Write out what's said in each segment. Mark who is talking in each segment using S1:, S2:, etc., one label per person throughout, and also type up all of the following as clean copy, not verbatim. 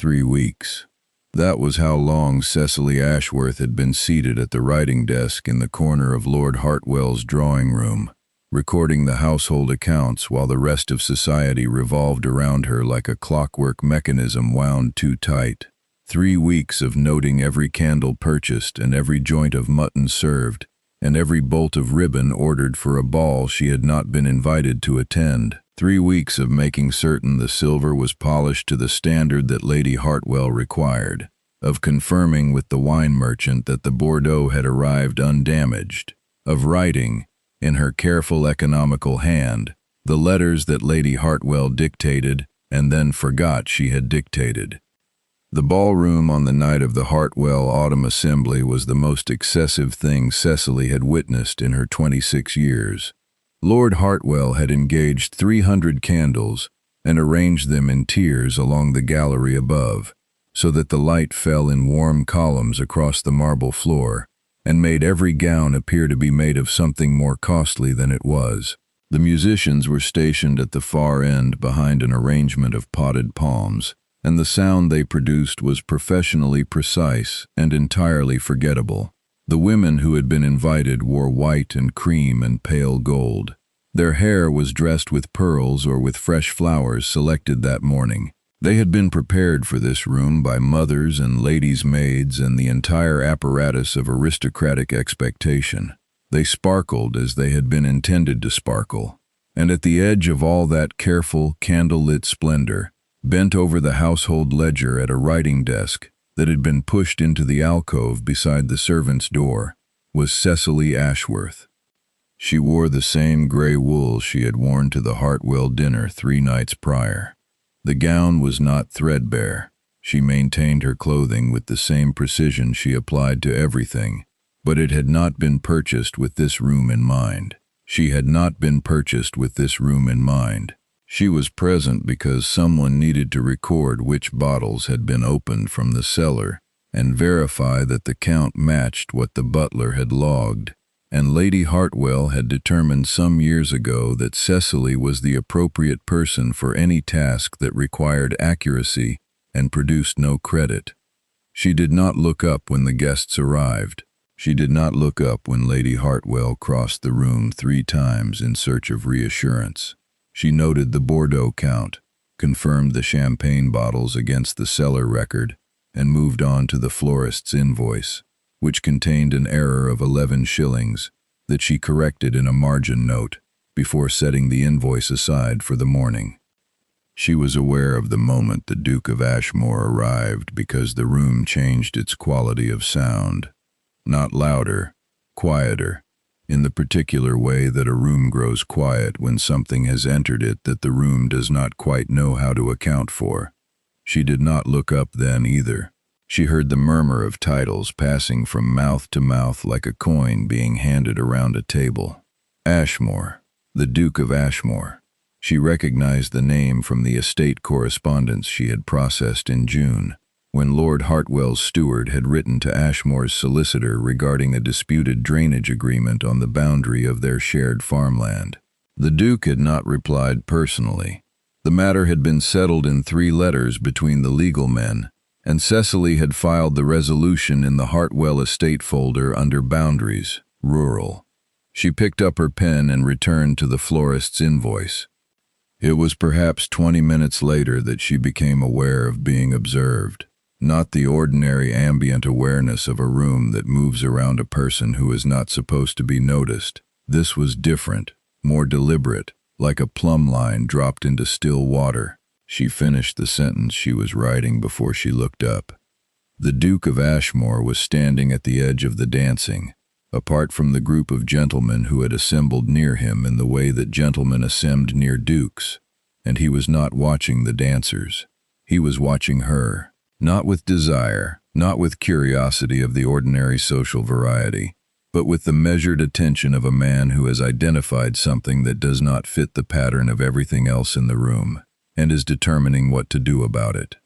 S1: 3 weeks. That was how long Cecily Ashworth had been seated at the writing desk in the corner of Lord Hartwell's drawing room, recording the household accounts while the rest of society revolved around her like a clockwork mechanism wound too tight. 3 weeks of noting every candle purchased and every joint of mutton served, and every bolt of ribbon ordered for a ball she had not been invited to attend. 3 weeks of making certain the silver was polished to the standard that Lady Hartwell required, of confirming with the wine merchant that the Bordeaux had arrived undamaged, of writing, in her careful economical hand, the letters that Lady Hartwell dictated and then forgot she had dictated. The ballroom on the night of the Hartwell Autumn Assembly was the most excessive thing Cecily had witnessed in her 26 years. Lord Hartwell had engaged 300 candles and arranged them in tiers along the gallery above, so that the light fell in warm columns across the marble floor and made every gown appear to be made of something more costly than it was. The musicians were stationed at the far end behind an arrangement of potted palms, and the sound they produced was professionally precise and entirely forgettable. The women who had been invited wore white and cream and pale gold. Their hair was dressed with pearls or with fresh flowers selected that morning. They had been prepared for this room by mothers and ladies' maids and the entire apparatus of aristocratic expectation. They sparkled as they had been intended to sparkle, and at the edge of all that careful, candle-lit splendor, bent over the household ledger at a writing desk that had been pushed into the alcove beside the servant's door, was Cecily Ashworth. She wore the same gray wool she had worn to the Hartwell dinner 3 nights prior. The gown was not threadbare. She maintained her clothing with the same precision she applied to everything, but it had not been purchased with this room in mind. She had not been purchased with this room in mind. She was present because someone needed to record which bottles had been opened from the cellar and verify that the count matched what the butler had logged, and Lady Hartwell had determined some years ago that Cecily was the appropriate person for any task that required accuracy and produced no credit. She did not look up when the guests arrived. She did not look up when Lady Hartwell crossed the room 3 times in search of reassurance. She noted the Bordeaux count, confirmed the champagne bottles against the cellar record, and moved on to the florist's invoice, which contained an error of 11 shillings that she corrected in a margin note before setting the invoice aside for the morning. She was aware of the moment the Duke of Ashmore arrived because the room changed its quality of sound, not louder, quieter, in the particular way that a room grows quiet when something has entered it that the room does not quite know how to account for. She did not look up then either. She heard the murmur of titles passing from mouth to mouth like a coin being handed around a table. Ashmore, the Duke of Ashmore. She recognized the name from the estate correspondence she had processed in June, when Lord Hartwell's steward had written to Ashmore's solicitor regarding a disputed drainage agreement on the boundary of their shared farmland. The Duke had not replied personally. The matter had been settled in 3 letters between the legal men, and Cecily had filed the resolution in the Hartwell estate folder under Boundaries, Rural. She picked up her pen and returned to the florist's invoice. It was perhaps 20 minutes later that she became aware of being observed. Not the ordinary ambient awareness of a room that moves around a person who is not supposed to be noticed. This was different, more deliberate, like a plumb line dropped into still water. She finished the sentence she was writing before she looked up. The Duke of Ashmore was standing at the edge of the dancing, apart from the group of gentlemen who had assembled near him in the way that gentlemen assemble near dukes, and he was not watching the dancers. He was watching her. Not with desire, not with curiosity of the ordinary social variety, but with the measured attention of a man who has identified something that does not fit the pattern of everything else in the room, and is determining what to do about it.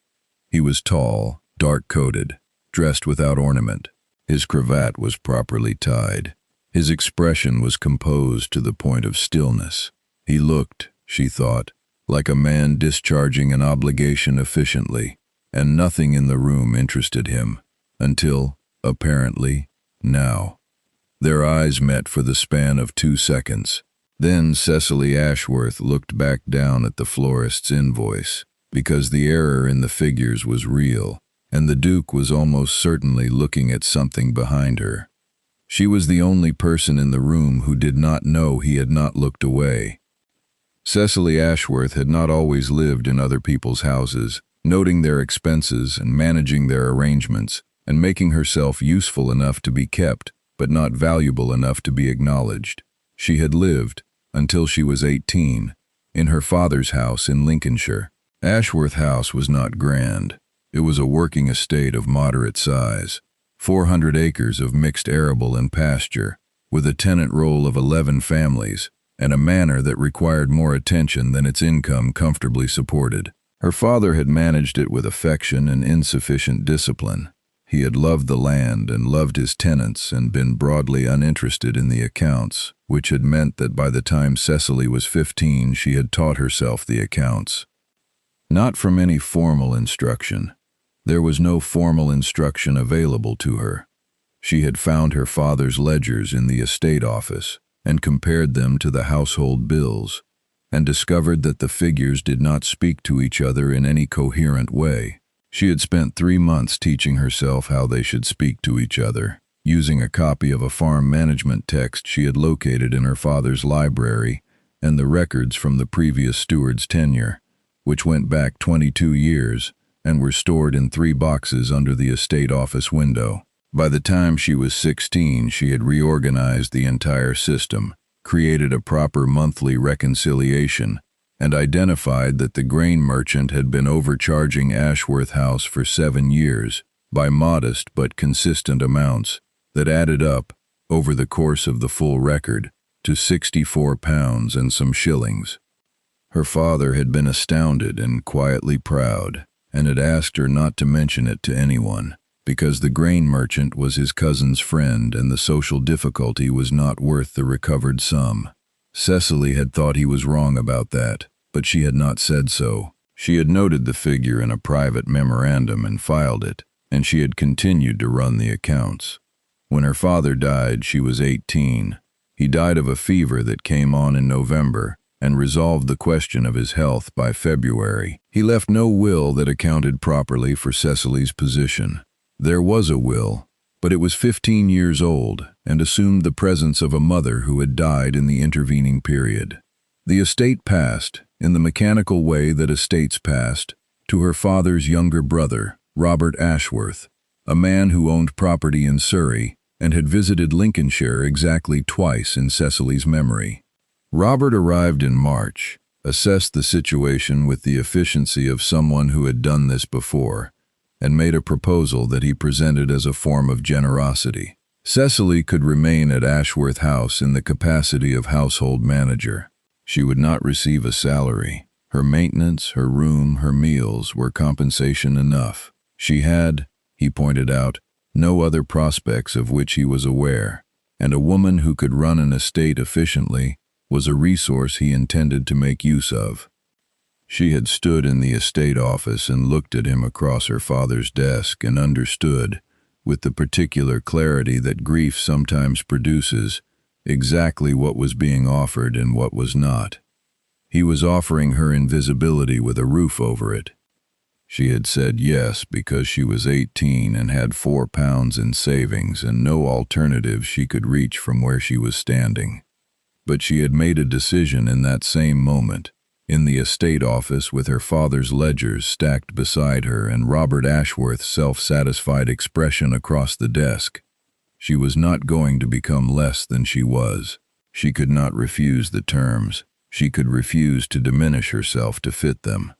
S1: He was tall, dark-coated, dressed without ornament. His cravat was properly tied. His expression was composed to the point of stillness. He looked, she thought, like a man discharging an obligation efficiently, and nothing in the room interested him, until, apparently, now. Their eyes met for the span of 2 seconds. Then Cecily Ashworth looked back down at the florist's invoice, because the error in the figures was real, and the Duke was almost certainly looking at something behind her. She was the only person in the room who did not know he had not looked away. Cecily Ashworth had not always lived in other people's houses, noting their expenses and managing their arrangements, and making herself useful enough to be kept, but not valuable enough to be acknowledged. She had lived, until she was 18, in her father's house in Lincolnshire. Ashworth House was not grand. It was a working estate of moderate size, 400 acres of mixed arable and pasture, with a tenant roll of 11 families, and a manor that required more attention than its income comfortably supported. Her father had managed it with affection and insufficient discipline. He had loved the land and loved his tenants and been broadly uninterested in the accounts, which had meant that by the time Cecily was 15 she had taught herself the accounts. Not from any formal instruction. There was no formal instruction available to her. She had found her father's ledgers in the estate office and compared them to the household bills, and discovered that the figures did not speak to each other in any coherent way. She had spent 3 months teaching herself how they should speak to each other, using a copy of a farm management text she had located in her father's library and the records from the previous steward's tenure, which went back 22 years and were stored in 3 boxes under the estate office window. By the time she was 16, she had reorganized the entire system, created a proper monthly reconciliation, and identified that the grain merchant had been overcharging Ashworth House for 7 years by modest but consistent amounts that added up, over the course of the full record, to £64 and some shillings. Her father had been astounded and quietly proud, and had asked her not to mention it to anyone, because the grain merchant was his cousin's friend and the social difficulty was not worth the recovered sum. Cecily had thought he was wrong about that, but she had not said so. She had noted the figure in a private memorandum and filed it, and she had continued to run the accounts. When her father died, she was 18. He died of a fever that came on in November and resolved the question of his health by February. He left no will that accounted properly for Cecily's position. There was a will, but it was 15 years old and assumed the presence of a mother who had died in the intervening period. The estate passed, in the mechanical way that estates passed, to her father's younger brother, Robert Ashworth, a man who owned property in Surrey and had visited Lincolnshire exactly twice in Cecily's memory. Robert arrived in March, assessed the situation with the efficiency of someone who had done this before, and made a proposal that he presented as a form of generosity. Cecily could remain at Ashworth House in the capacity of household manager. She would not receive a salary. Her maintenance, her room, her meals were compensation enough. She had, he pointed out, no other prospects of which he was aware, and a woman who could run an estate efficiently was a resource he intended to make use of. She had stood in the estate office and looked at him across her father's desk and understood, with the particular clarity that grief sometimes produces, exactly what was being offered and what was not. He was offering her invisibility with a roof over it. She had said yes because she was 18 and had £4 in savings and no alternative she could reach from where she was standing. But she had made a decision in that same moment, in the estate office with her father's ledgers stacked beside her and Robert Ashworth's self-satisfied expression across the desk. She was not going to become less than she was. She could not refuse the terms. She could refuse to diminish herself to fit them.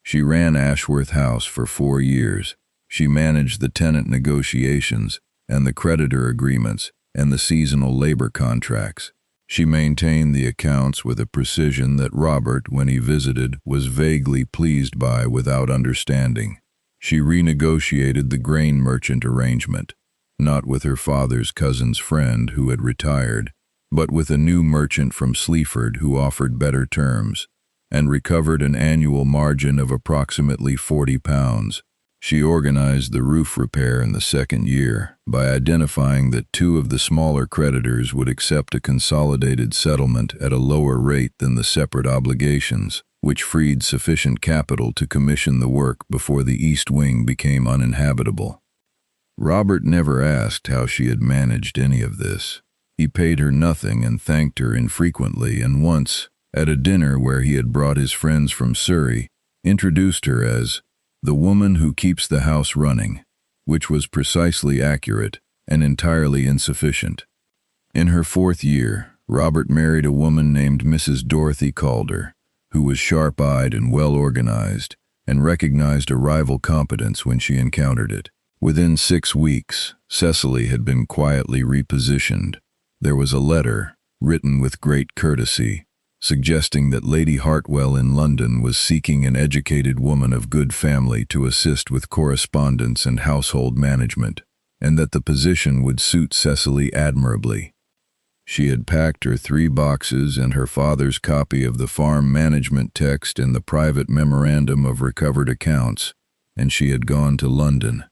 S1: She ran Ashworth House for 4 years. She managed the tenant negotiations and the creditor agreements and the seasonal labor contracts. She maintained the accounts with a precision that Robert, when he visited, was vaguely pleased by without understanding. She renegotiated the grain merchant arrangement, not with her father's cousin's friend who had retired, but with a new merchant from Sleaford who offered better terms, and recovered an annual margin of approximately £40. She organized the roof repair in the second year by identifying that two of the smaller creditors would accept a consolidated settlement at a lower rate than the separate obligations, which freed sufficient capital to commission the work before the east wing became uninhabitable. Robert never asked how she had managed any of this. He paid her nothing and thanked her infrequently, and once, at a dinner where he had brought his friends from Surrey, introduced her as the woman who keeps the house running, which was precisely accurate and entirely insufficient. In her fourth year, Robert married a woman named Mrs. Dorothy Calder, who was sharp-eyed and well-organized, and recognized a rival competence when she encountered it. Within 6 weeks, Cecily had been quietly repositioned. There was a letter, written with great courtesy, suggesting that Lady Hartwell in London was seeking an educated woman of good family to assist with correspondence and household management, and that the position would suit Cecily admirably. She had packed her 3 boxes and her father's copy of the farm management text and the private memorandum of recovered accounts, and she had gone to London.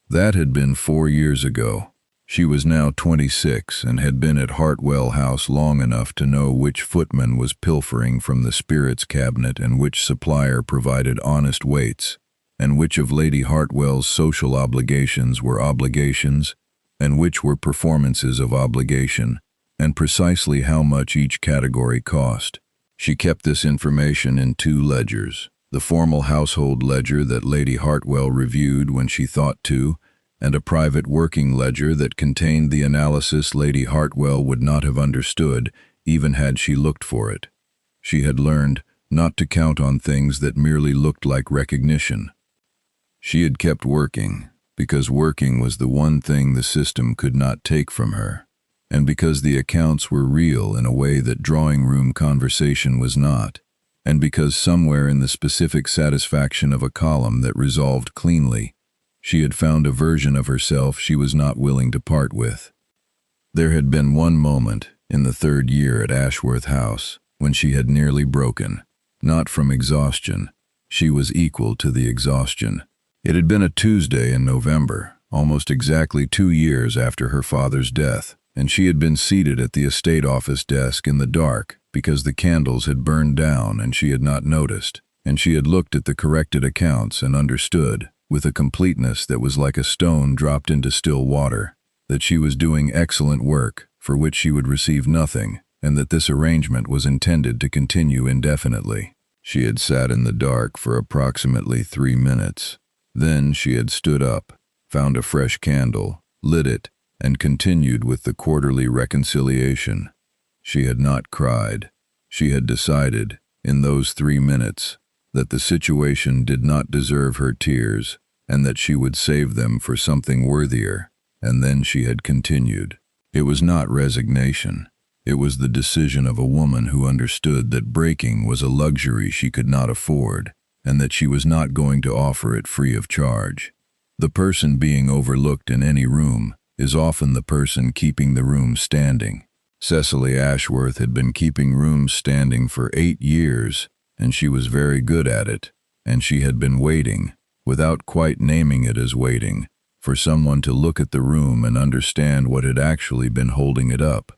S1: That had been 4 years ago. She was now 26 and had been at Hartwell House long enough to know which footman was pilfering from the spirits cabinet and which supplier provided honest weights, and which of Lady Hartwell's social obligations were obligations, and which were performances of obligation, and precisely how much each category cost. She kept this information in 2 ledgers, the formal household ledger that Lady Hartwell reviewed when she thought to, and a private working ledger that contained the analysis Lady Hartwell would not have understood even had she looked for it. She had learned not to count on things that merely looked like recognition. She had kept working, because working was the one thing the system could not take from her, and because the accounts were real in a way that drawing-room conversation was not, and because somewhere in the specific satisfaction of a column that resolved cleanly, she had found a version of herself she was not willing to part with. There had been one moment, in the 3rd year at Ashworth House, when she had nearly broken, not from exhaustion. She was equal to the exhaustion. It had been a Tuesday in November, almost exactly 2 years after her father's death, and she had been seated at the estate office desk in the dark because the candles had burned down and she had not noticed, and she had looked at the corrected accounts and understood, with a completeness that was like a stone dropped into still water, that she was doing excellent work for which she would receive nothing, and that this arrangement was intended to continue indefinitely. She had sat in the dark for approximately 3 minutes. Then she had stood up, found a fresh candle, lit it, and continued with the quarterly reconciliation. She had not cried. She had decided, in those 3 minutes, that the situation did not deserve her tears, and that she would save them for something worthier, and then she had continued. It was not resignation. It was the decision of a woman who understood that breaking was a luxury she could not afford, and that she was not going to offer it free of charge. The person being overlooked in any room is often the person keeping the room standing. Cecily Ashworth had been keeping rooms standing for 8 years, and she was very good at it, and she had been waiting, without quite naming it as waiting, for someone to look at the room and understand what had actually been holding it up.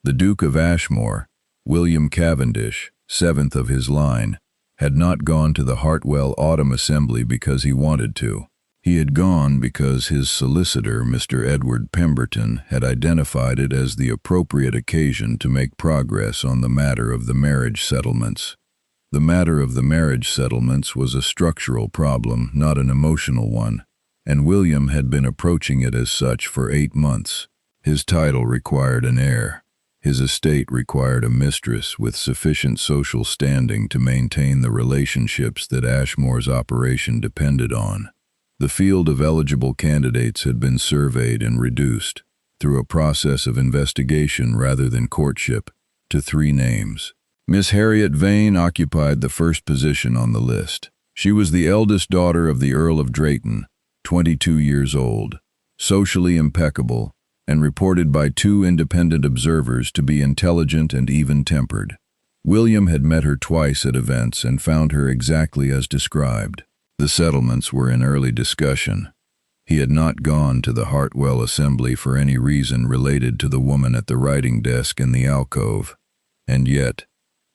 S1: The Duke of Ashmore, William Cavendish, 7th of his line, had not gone to the Hartwell Autumn Assembly because he wanted to. He had gone because his solicitor, Mr. Edward Pemberton, had identified it as the appropriate occasion to make progress on the matter of the marriage settlements. The matter of the marriage settlements was a structural problem, not an emotional one, and William had been approaching it as such for 8 months. His title required an heir. His estate required a mistress with sufficient social standing to maintain the relationships that Ashmore's operation depended on. The field of eligible candidates had been surveyed and reduced, through a process of investigation rather than courtship, to 3 names. Miss Harriet Vane occupied the first position on the list. She was the eldest daughter of the Earl of Drayton, 22 years old, socially impeccable, and reported by 2 independent observers to be intelligent and even-tempered. William had met her twice at events and found her exactly as described. The settlements were in early discussion. He had not gone to the Hartwell assembly for any reason related to the woman at the writing desk in the alcove. And yet,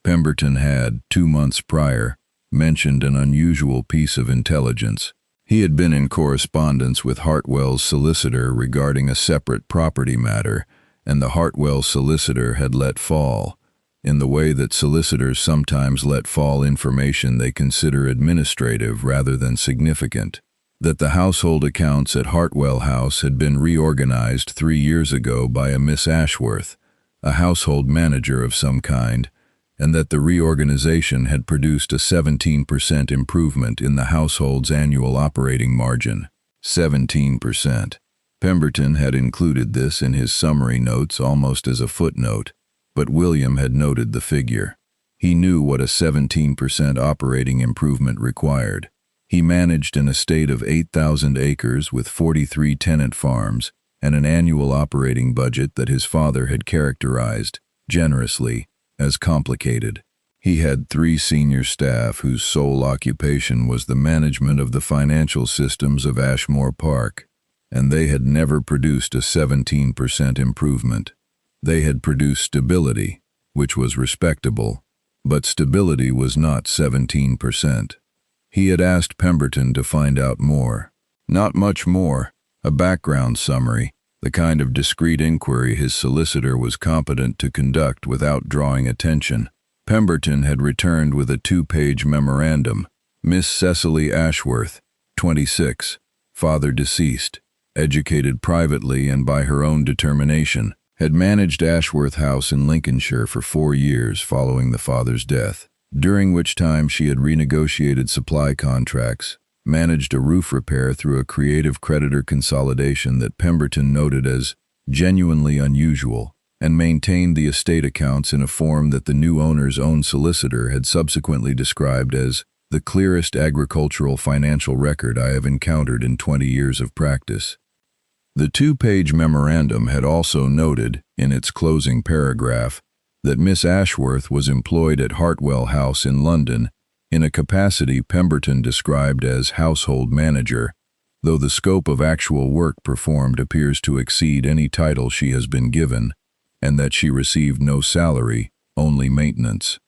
S1: Pemberton had, 2 months prior, mentioned an unusual piece of intelligence. He had been in correspondence with Hartwell's solicitor regarding a separate property matter, and the Hartwell solicitor had let fall, in the way that solicitors sometimes let fall information they consider administrative rather than significant, that the household accounts at Hartwell House had been reorganized 3 years ago by a Miss Ashworth, a household manager of some kind, and that the reorganization had produced a 17% improvement in the household's annual operating margin. 17%. Pemberton had included this in his summary notes almost as a footnote, but William had noted the figure. He knew what a 17% operating improvement required. He managed an estate of 8,000 acres with 43 tenant farms and an annual operating budget that his father had characterized, generously, as complicated. He had 3 senior staff whose sole occupation was the management of the financial systems of Ashmore Park, and they had never produced a 17% improvement. They had produced stability, which was respectable, but stability was not 17%. He had asked Pemberton to find out more. Not much more, a background summary, the kind of discreet inquiry his solicitor was competent to conduct without drawing attention. Pemberton had returned with a 2-page memorandum. Miss Cecily Ashworth, 26, father deceased, educated privately and by her own determination, had managed Ashworth House in Lincolnshire for 4 years following the father's death, during which time she had renegotiated supply contracts, managed a roof repair through a creative creditor consolidation that Pemberton noted as genuinely unusual, and maintained the estate accounts in a form that the new owner's own solicitor had subsequently described as the clearest agricultural financial record I have encountered in 20 years of practice. The 2-page memorandum had also noted, in its closing paragraph, that Miss Ashworth was employed at Hartwell House in London in a capacity Pemberton described as household manager, though the scope of actual work performed appears to exceed any title she has been given, and that she received no salary, only maintenance.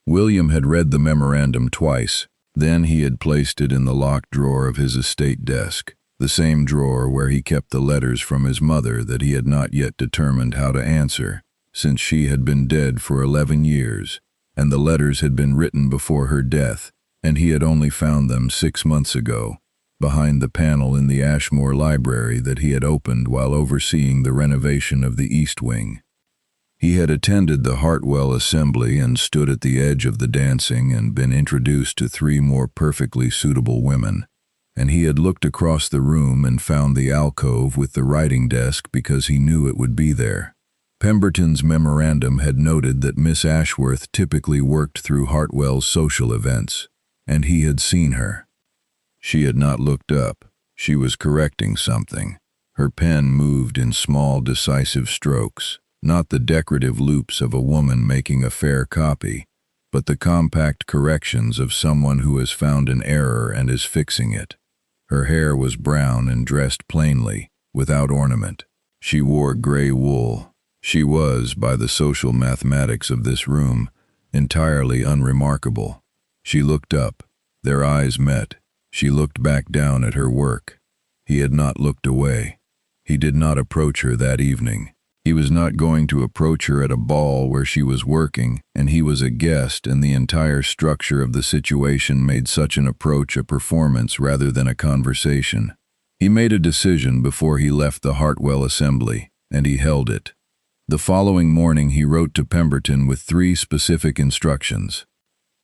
S1: William had read the memorandum twice. Then he had placed it in the locked drawer of his estate desk, the same drawer where he kept the letters from his mother that he had not yet determined how to answer, since she had been dead for 11 years, and the letters had been written before her death, and he had only found them 6 months ago, behind the panel in the Ashmore library that he had opened while overseeing the renovation of the East Wing. He had attended the Hartwell assembly and stood at the edge of the dancing and been introduced to 3 more perfectly suitable women, and he had looked across the room and found the alcove with the writing desk because he knew it would be there. Pemberton's memorandum had noted that Miss Ashworth typically worked through Hartwell's social events, and he had seen her. She had not looked up. She was correcting something. Her pen moved in small, decisive strokes, not the decorative loops of a woman making a fair copy, but the compact corrections of someone who has found an error and is fixing it. Her hair was brown and dressed plainly, without ornament. She wore gray wool. She was, by the social mathematics of this room, entirely unremarkable. She looked up. Their eyes met. She looked back down at her work. He had not looked away. He did not approach her that evening. He was not going to approach her at a ball where she was working, and he was a guest, and the entire structure of the situation made such an approach a performance rather than a conversation. He made a decision before he left the Hartwell assembly, and he held it. The following morning he wrote to Pemberton with 3 specific instructions.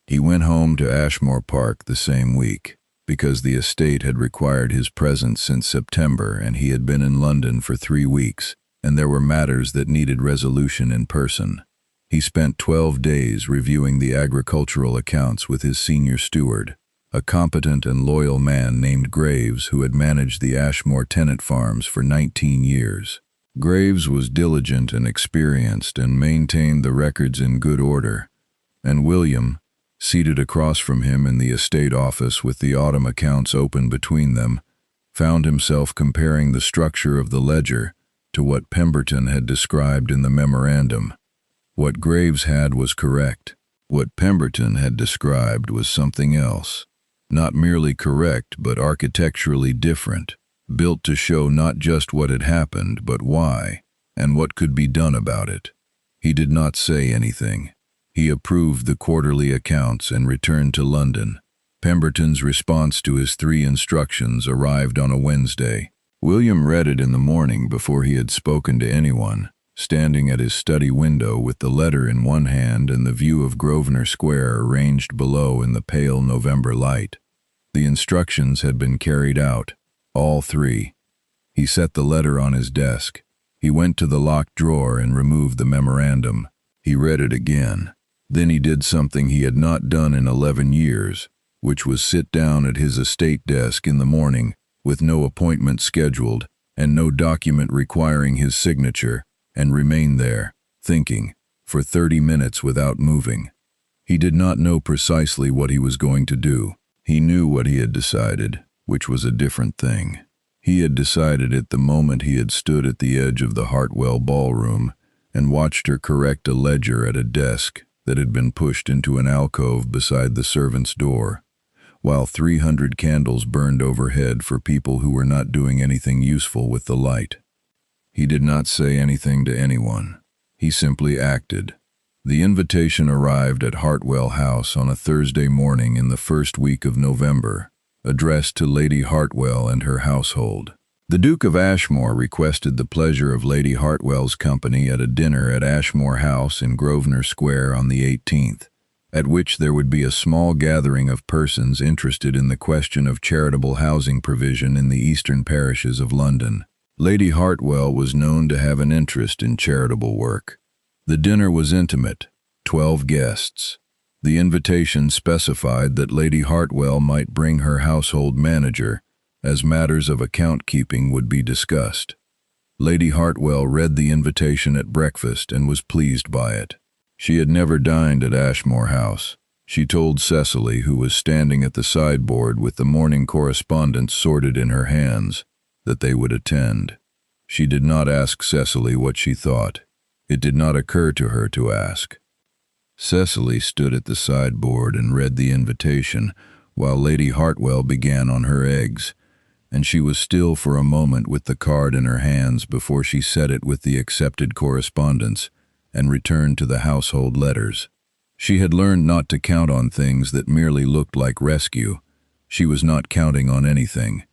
S1: He went home to Ashmore Park the same week, because the estate had required his presence since September and he had been in London for 3 weeks, and there were matters that needed resolution in person. He spent 12 days reviewing the agricultural accounts with his senior steward, a competent and loyal man named Graves who had managed the Ashmore tenant farms for 19 years. Graves was diligent and experienced and maintained the records in good order, and William, seated across from him in the estate office with the autumn accounts open between them, found himself comparing the structure of the ledger to what Pemberton had described in the memorandum. What Graves had was correct. What Pemberton had described was something else. Not merely correct, but architecturally different, built to show not just what had happened, but why, and what could be done about it. He did not say anything. He approved the quarterly accounts and returned to London. Pemberton's response to his 3 instructions arrived on a Wednesday. William read it in the morning before he had spoken to anyone, standing at his study window with the letter in one hand and the view of Grosvenor Square arranged below in the pale November light. The instructions had been carried out, all 3. He set the letter on his desk. He went to the locked drawer and removed the memorandum. He read it again. Then he did something he had not done in 11 years, which was sit down at his estate desk in the morning, with no appointment scheduled and no document requiring his signature, and remain there, thinking, for 30 minutes without moving. He did not know precisely what he was going to do. He knew what he had decided, which was a different thing. He had decided it the moment he had stood at the edge of the Hartwell ballroom and watched her correct a ledger at a desk that had been pushed into an alcove beside the servant's door, while 300 candles burned overhead for people who were not doing anything useful with the light. He did not say anything to anyone. He simply acted. The invitation arrived at Hartwell House on a Thursday morning in the first week of November, addressed to Lady Hartwell and her household. The Duke of Ashmore requested the pleasure of Lady Hartwell's company at a dinner at Ashmore House in Grosvenor Square on the 18th, at which there would be a small gathering of persons interested in the question of charitable housing provision in the eastern parishes of London. Lady Hartwell was known to have an interest in charitable work. The dinner was intimate, 12 guests. The invitation specified that Lady Hartwell might bring her household manager, as matters of account-keeping would be discussed. Lady Hartwell read the invitation at breakfast and was pleased by it. She had never dined at Ashmore House. She told Cecily, who was standing at the sideboard with the morning correspondence sorted in her hands, that they would attend. She did not ask Cecily what she thought. It did not occur to her to ask. Cecily stood at the sideboard and read the invitation, while Lady Hartwell began on her eggs, and she was still for a moment with the card in her hands before she set it with the accepted correspondence and returned to the household letters. She had learned not to count on things that merely looked like rescue. She was not counting on anything.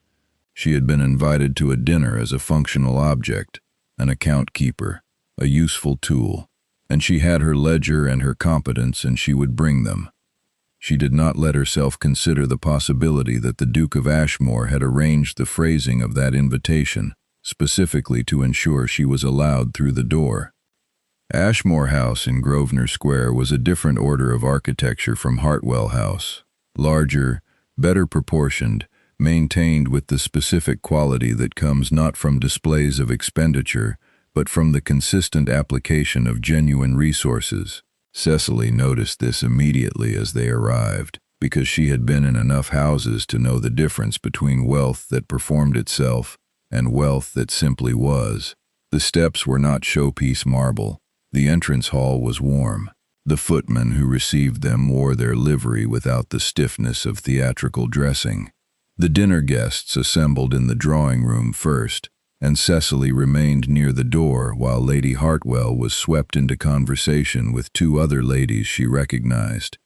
S1: She had been invited to a dinner as a functional object, an account keeper, a useful tool, and she had her ledger and her competence, and she would bring them. She did not let herself consider the possibility that the Duke of Ashmore had arranged the phrasing of that invitation, specifically to ensure she was allowed through the door. Ashmore House in Grosvenor Square was a different order of architecture from Hartwell House, larger, better proportioned, maintained with the specific quality that comes not from displays of expenditure, but from the consistent application of genuine resources. Cecily noticed this immediately as they arrived, because she had been in enough houses to know the difference between wealth that performed itself and wealth that simply was. The steps were not showpiece marble. The entrance hall was warm. The footmen who received them wore their livery without the stiffness of theatrical dressing. The dinner guests assembled in the drawing room first, and Cecily remained near the door while Lady Hartwell was swept into conversation with 2 other ladies she recognized.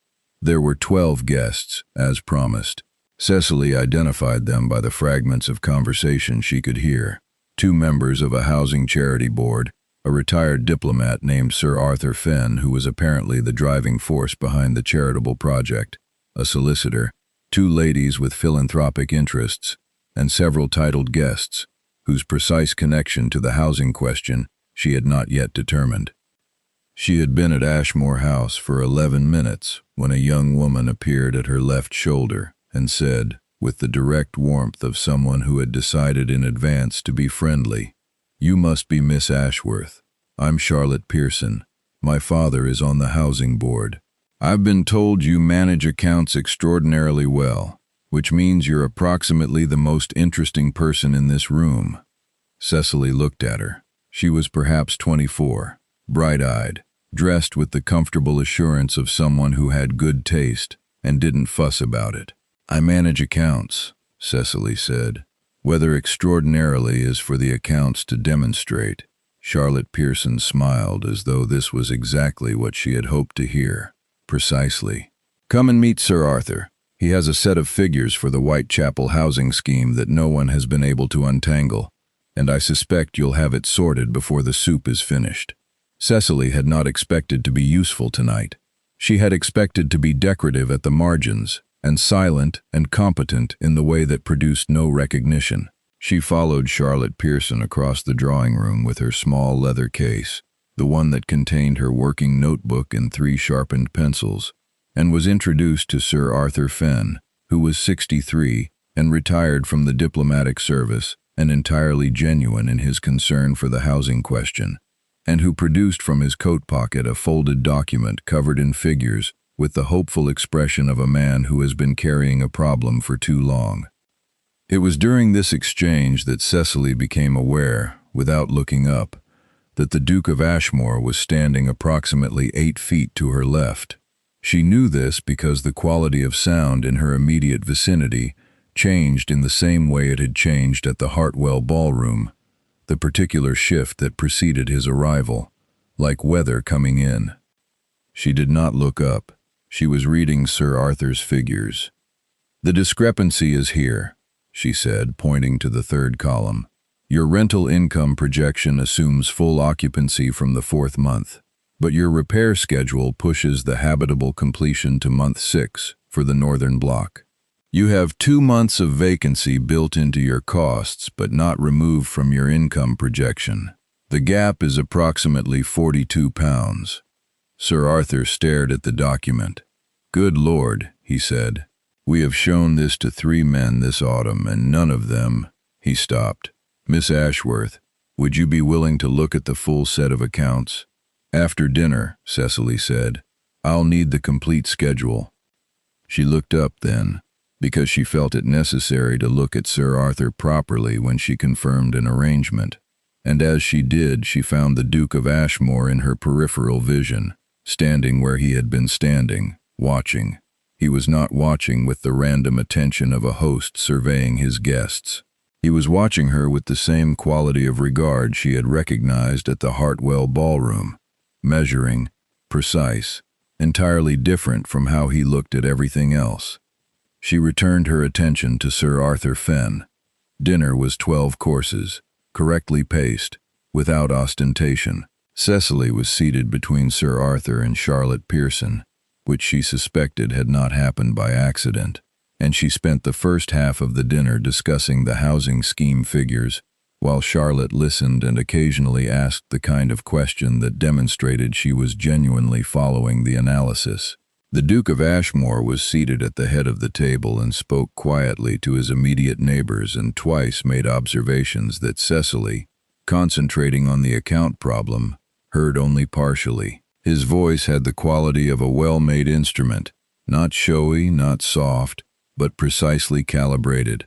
S1: There were 12 guests, as promised. Cecily identified them by the fragments of conversation she could hear. 2 members of a housing charity board, a retired diplomat named Sir Arthur Fenn, who was apparently the driving force behind the charitable project, a solicitor, 2 ladies with philanthropic interests, and several titled guests, whose precise connection to the housing question she had not yet determined. She had been at Ashmore House for 11 minutes when a young woman appeared at her left shoulder and said, with the direct warmth of someone who had decided in advance to be friendly, "You must be Miss Ashworth. I'm Charlotte Pearson. My father is on the housing board." I've been told you manage accounts extraordinarily well, which means you're approximately the most interesting person in this room. Cecily looked at her. She was perhaps 24, bright-eyed, dressed with the comfortable assurance of someone who had good taste and didn't fuss about it. I manage accounts, Cecily said. Whether extraordinarily is for the accounts to demonstrate. Charlotte Pearson smiled as though this was exactly what she had hoped to hear. Precisely. Come and meet Sir Arthur. He has a set of figures for the Whitechapel housing scheme that no one has been able to untangle, and I suspect you'll have it sorted before the soup is finished. Cecily had not expected to be useful tonight. She had expected to be decorative at the margins, and silent and competent in the way that produced no recognition. She followed Charlotte Pearson across the drawing room with her small leather case, the one that contained her working notebook and 3 sharpened pencils, and was introduced to Sir Arthur Fenn, who was 63 and retired from the diplomatic service and entirely genuine in his concern for the housing question, and who produced from his coat pocket a folded document covered in figures with the hopeful expression of a man who has been carrying a problem for too long. It was during this exchange that Cecily became aware, without looking up, that the Duke of Ashmore was standing approximately 8 feet to her left. She knew this because the quality of sound in her immediate vicinity changed in the same way it had changed at the Hartwell ballroom, the particular shift that preceded his arrival, like weather coming in. She did not look up. She was reading Sir Arthur's figures. The discrepancy is here, she said, pointing to the 3rd column. Your rental income projection assumes full occupancy from the 4th month, but your repair schedule pushes the habitable completion to month 6 for the northern block. You have 2 months of vacancy built into your costs but not removed from your income projection. The gap is approximately £42. Sir Arthur stared at the document. Good Lord, he said. We have shown this to 3 men this autumn, and none of them— He stopped. Miss Ashworth, would you be willing to look at the full set of accounts? After dinner, Cecily said. I'll need the complete schedule. She looked up then, because she felt it necessary to look at Sir Arthur properly when she confirmed an arrangement, and as she did, she found the Duke of Ashmore in her peripheral vision, standing where he had been standing, watching. He was not watching with the random attention of a host surveying his guests. He was watching her with the same quality of regard she had recognized at the Hartwell ballroom, measuring, precise, entirely different from how he looked at everything else. She returned her attention to Sir Arthur Fenn. Dinner was 12 courses, correctly paced, without ostentation. Cecily was seated between Sir Arthur and Charlotte Pearson, which she suspected had not happened by accident, and she spent the first half of the dinner discussing the housing scheme figures, while Charlotte listened and occasionally asked the kind of question that demonstrated she was genuinely following the analysis. The Duke of Ashmore was seated at the head of the table and spoke quietly to his immediate neighbors and twice made observations that Cecily, concentrating on the account problem, heard only partially. His voice had the quality of a well-made instrument, not showy, not soft, but precisely calibrated.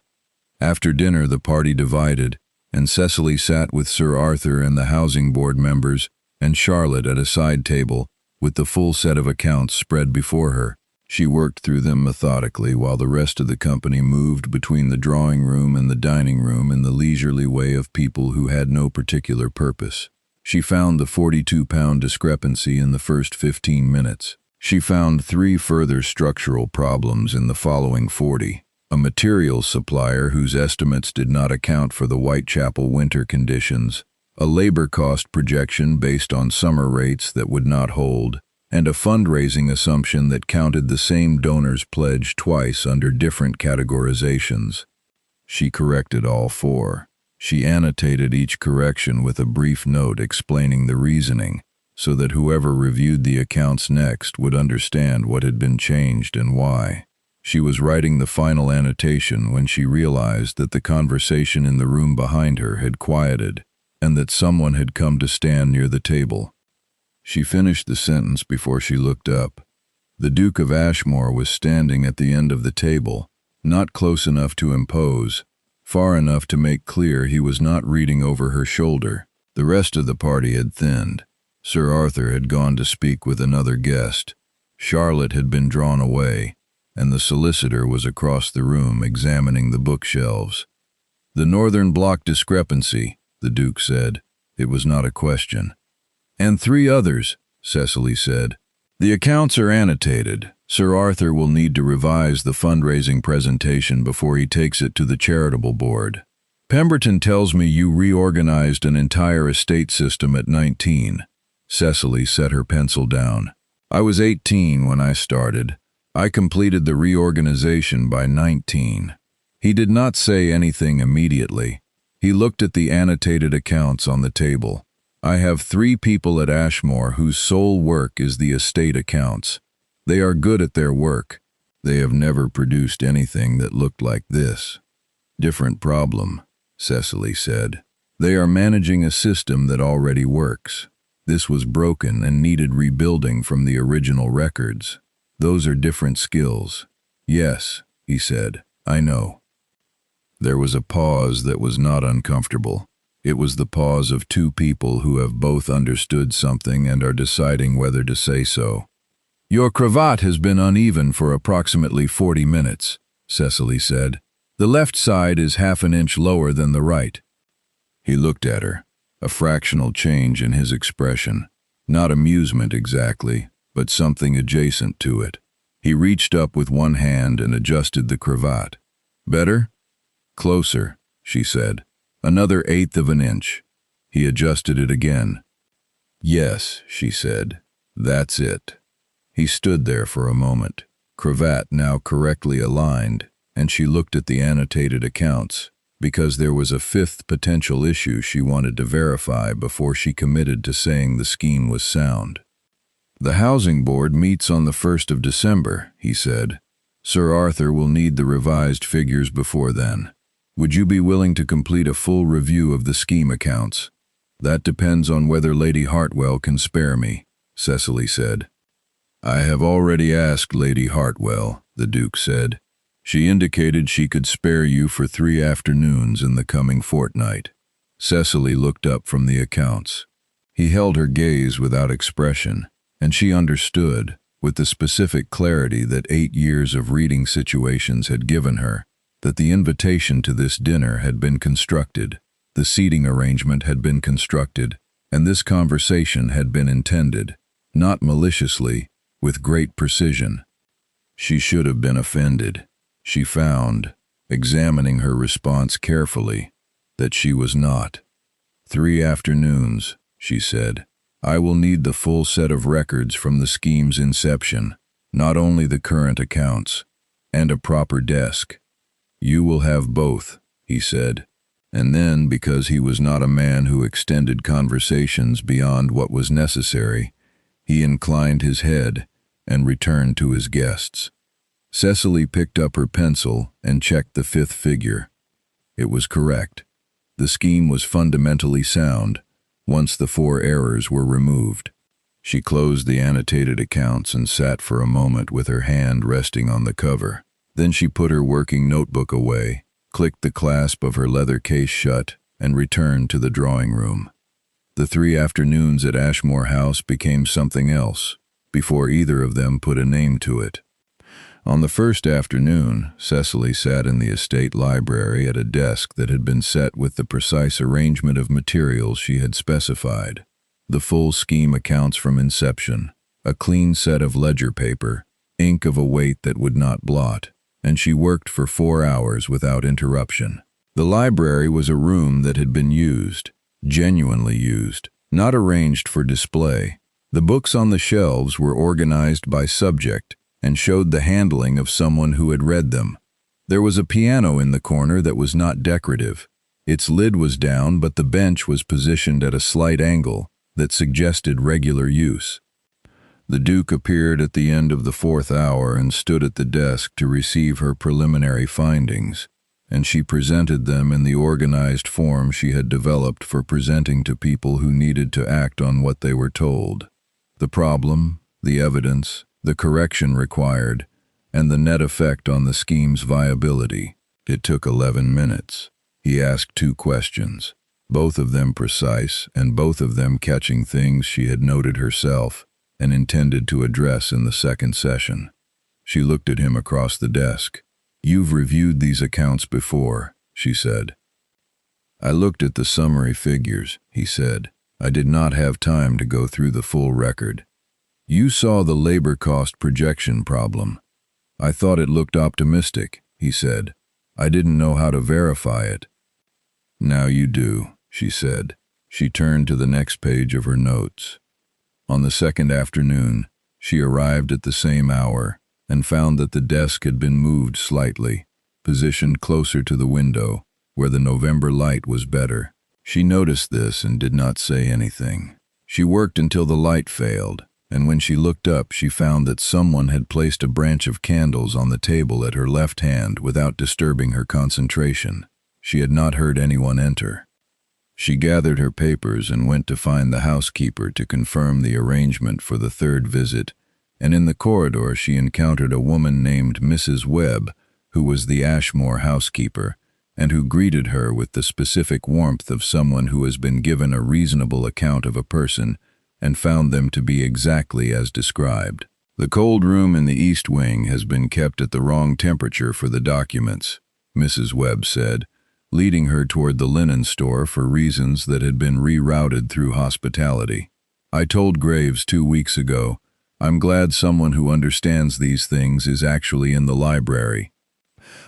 S1: After dinner the party divided, and Cecily sat with Sir Arthur and the housing board members, and Charlotte at a side table, with the full set of accounts spread before her. She worked through them methodically while the rest of the company moved between the drawing room and the dining room in the leisurely way of people who had no particular purpose. She found the £42 discrepancy in the first 15 minutes. She found 3 further structural problems in the following 40. A materials supplier whose estimates did not account for the Whitechapel winter conditions, a labor cost projection based on summer rates that would not hold, and a fundraising assumption that counted the same donor's pledge twice under different categorizations. She corrected all 4. She annotated each correction with a brief note explaining the reasoning, so that whoever reviewed the accounts next would understand what had been changed and why. She was writing the final annotation when she realized that the conversation in the room behind her had quieted, and that someone had come to stand near the table. She finished the sentence before she looked up. The Duke of Ashmore was standing at the end of the table, not close enough to impose, far enough to make clear he was not reading over her shoulder. The rest of the party had thinned. Sir Arthur had gone to speak with another guest. Charlotte had been drawn away, and the solicitor was across the room examining the bookshelves. "The Northern Block discrepancy," the Duke said. It was not a question. "And 3 others," Cecily said. "The accounts are annotated. Sir Arthur will need to revise the fundraising presentation before he takes it to the charitable board. Pemberton tells me you reorganized an entire estate system at 19. Cecily set her pencil down. "I was 18 when I started. I completed the reorganization by 19. He did not say anything immediately. He looked at the annotated accounts on the table. "I have 3 people at Ashmore whose sole work is the estate accounts. They are good at their work. They have never produced anything that looked like this." "Different problem," Cecily said. "They are managing a system that already works. This was broken and needed rebuilding from the original records. Those are different skills." "Yes," he said, "I know." There was a pause that was not uncomfortable. It was the pause of 2 people who have both understood something and are deciding whether to say so. "Your cravat has been uneven for approximately 40 minutes, Cecily said. "The left side is half an inch lower than the right." He looked at her, a fractional change in his expression. Not amusement exactly, but something adjacent to it. He reached up with one hand and adjusted the cravat. "Better?" "Closer," she said. "Another 1/8 of an inch." He adjusted it again. "Yes," she said. "That's it." He stood there for a moment, cravat now correctly aligned, and she looked at the annotated accounts, because there was a 5th potential issue she wanted to verify before she committed to saying the scheme was sound. "The Housing Board meets on the 1st of December, he said. "Sir Arthur will need the revised figures before then. Would you be willing to complete a full review of the scheme accounts?" "That depends on whether Lady Hartwell can spare me," Cecily said. "I have already asked Lady Hartwell," the Duke said. "She indicated she could spare you for 3 afternoons in the coming fortnight." Cecily looked up from the accounts. He held her gaze without expression, and she understood, with the specific clarity that 8 years of reading situations had given her, that the invitation to this dinner had been constructed, the seating arrangement had been constructed, and this conversation had been intended, not maliciously, with great precision. She should have been offended. She found, examining her response carefully, that she was not. 3 afternoons, she said. "I will need the full set of records from the scheme's inception, not only the current accounts, and a proper desk." "You will have both," he said. And then, because he was not a man who extended conversations beyond what was necessary, he inclined his head and returned to his guests. Cecily picked up her pencil and checked the 5th figure. It was correct. The scheme was fundamentally sound, once the 4 errors were removed. She closed the annotated accounts and sat for a moment with her hand resting on the cover. Then she put her working notebook away, clicked the clasp of her leather case shut, and returned to the drawing room. The 3 afternoons at Ashmore House became something else, before either of them put a name to it. On the first afternoon, Cecily sat in the estate library at a desk that had been set with the precise arrangement of materials she had specified. The full scheme accounts from inception, a clean set of ledger paper, ink of a weight that would not blot, and she worked for 4 hours without interruption. The library was a room that had been used, genuinely used, not arranged for display. The books on the shelves were organized by subject and showed the handling of someone who had read them. There was a piano in the corner that was not decorative. Its lid was down, but the bench was positioned at a slight angle that suggested regular use. The Duke appeared at the end of the 4th hour and stood at the desk to receive her preliminary findings, and she presented them in the organized form she had developed for presenting to people who needed to act on what they were told. The problem, the evidence, the correction required, and the net effect on the scheme's viability. It took 11 minutes. He asked 2 questions, both of them precise and both of them catching things she had noted herself and intended to address in the second session. She looked at him across the desk. "You've reviewed these accounts before," she said. "I looked at the summary figures," he said. "I did not have time to go through the full record." "You saw the labor cost projection problem. I thought it looked optimistic," he said. "I didn't know how to verify it." "Now you do," she said. She turned to the next page of her notes. On the second afternoon, she arrived at the same hour and found that the desk had been moved slightly, positioned closer to the window, where the November light was better. She noticed this and did not say anything. She worked until the light failed, and when she looked up, she found that someone had placed a branch of candles on the table at her left hand without disturbing her concentration. She had not heard anyone enter. She gathered her papers and went to find the housekeeper to confirm the arrangement for the third visit, and in the corridor she encountered a woman named Mrs. Webb, who was the Ashmore housekeeper, and who greeted her with the specific warmth of someone who has been given a reasonable account of a person and found them to be exactly as described. "The cold room in the east wing has been kept at the wrong temperature for the documents," Mrs. Webb said, leading her toward the linen store for reasons that had been rerouted through hospitality. "I told Graves 2 weeks ago, I'm glad someone who understands these things is actually in the library."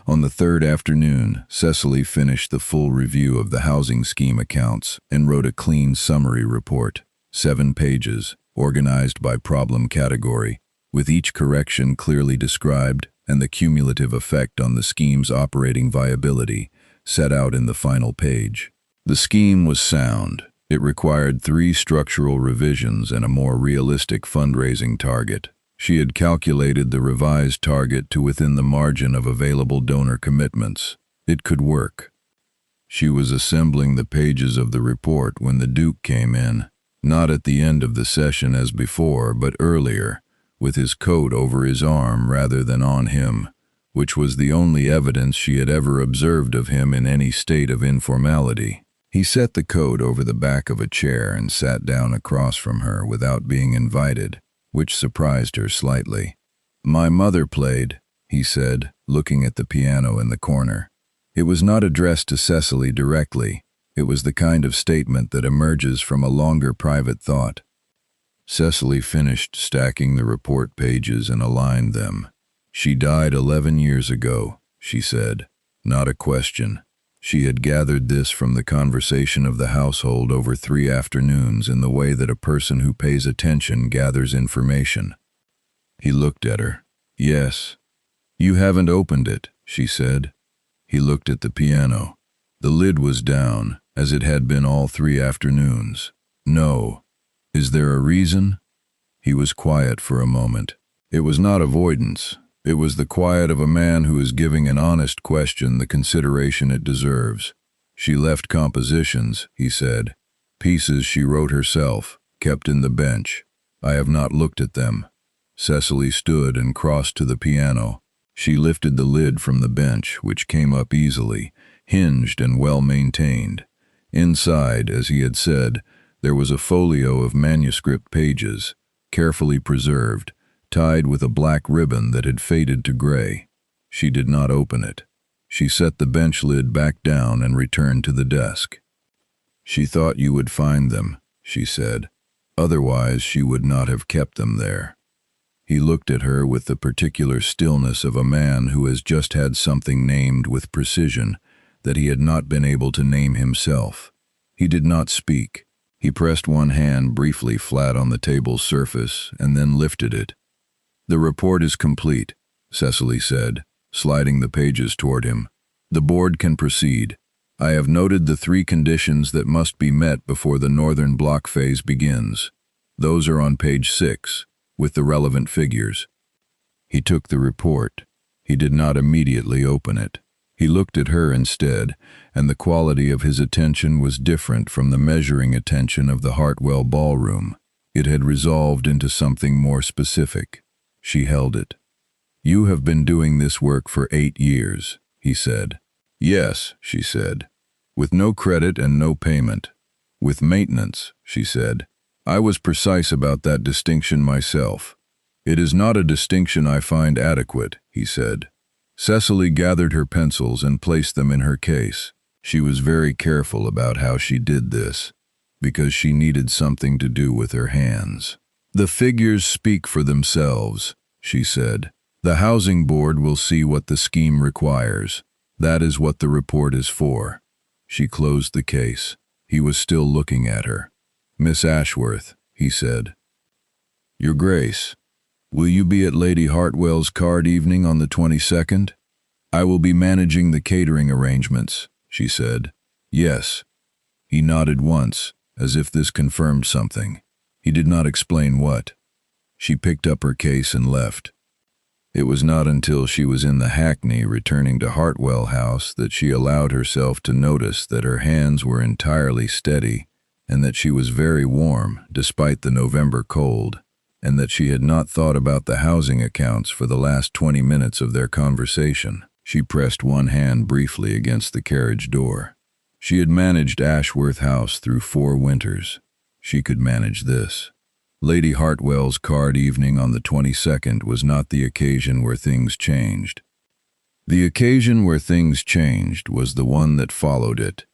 S1: On the third afternoon, Cecily finished the full review of the housing scheme accounts and wrote a clean summary report, 7 pages, organized by problem category, with each correction clearly described and the cumulative effect on the scheme's operating viability set out in the final page. The scheme was sound. It required 3 structural revisions and a more realistic fundraising target. She had calculated the revised target to within the margin of available donor commitments. It could work. She was assembling the pages of the report when the Duke came in, not at the end of the session as before, but earlier, with his coat over his arm rather than on him, which was the only evidence she had ever observed of him in any state of informality. He set the coat over the back of a chair and sat down across from her without being invited, which surprised her slightly. "My mother played," he said, looking at the piano in the corner. It was not addressed to Cecily directly. It was the kind of statement that emerges from a longer private thought. Cecily finished stacking the report pages and aligned them. "She died 11 years ago," she said. Not a question. She had gathered this from the conversation of the household over 3 afternoons in the way that a person who pays attention gathers information. He looked at her. "Yes." "You haven't opened it," she said. He looked at the piano. The lid was down, as it had been all 3 afternoons. "No. Is there a reason?" He was quiet for a moment. It was not avoidance. It was the quiet of a man who is giving an honest question the consideration it deserves. "She left compositions," he said. "Pieces she wrote herself, kept in the bench. I have not looked at them." Cecily stood and crossed to the piano. She lifted the lid from the bench, which came up easily, hinged and well maintained. Inside, as he had said, there was a folio of manuscript pages, carefully preserved, tied with a black ribbon that had faded to gray. She did not open it. She set the bench lid back down and returned to the desk. "She thought you would find them," she said. "Otherwise she would not have kept them there." He looked at her with the particular stillness of a man who has just had something named with precision that he had not been able to name himself. He did not speak. He pressed one hand briefly flat on the table's surface and then lifted it. "The report is complete," Cecily said, sliding the pages toward him. "The board can proceed. I have noted the 3 conditions that must be met before the northern block phase begins. Those are on page 6, with the relevant figures." He took the report. He did not immediately open it. He looked at her instead, and the quality of his attention was different from the measuring attention of the Hartwell ballroom. It had resolved into something more specific. She held it. "You have been doing this work for 8 years," he said. "Yes," she said. "With no credit and no payment. With maintenance," she said. "I was precise about that distinction myself. It is not a distinction I find adequate," he said. Cecily gathered her pencils and placed them in her case. She was very careful about how she did this, because she needed something to do with her hands. "The figures speak for themselves," she said. "The housing board will see what the scheme requires. That is what the report is for." She closed the case. He was still looking at her. "Miss Ashworth," he said. "Your Grace, will you be at Lady Hartwell's card evening on the 22nd? "I will be managing the catering arrangements," she said. "Yes." He nodded once, as if this confirmed something. He did not explain what. She picked up her case and left. It was not until she was in the hackney returning to Hartwell House that she allowed herself to notice that her hands were entirely steady, and that she was very warm despite the November cold, and that she had not thought about the housing accounts for the last 20 minutes of their conversation. She pressed one hand briefly against the carriage door. She had managed Ashworth House through 4 winters. She could manage this. Lady Hartwell's card evening on the 22nd was not the occasion where things changed. The occasion where things changed was the one that followed it.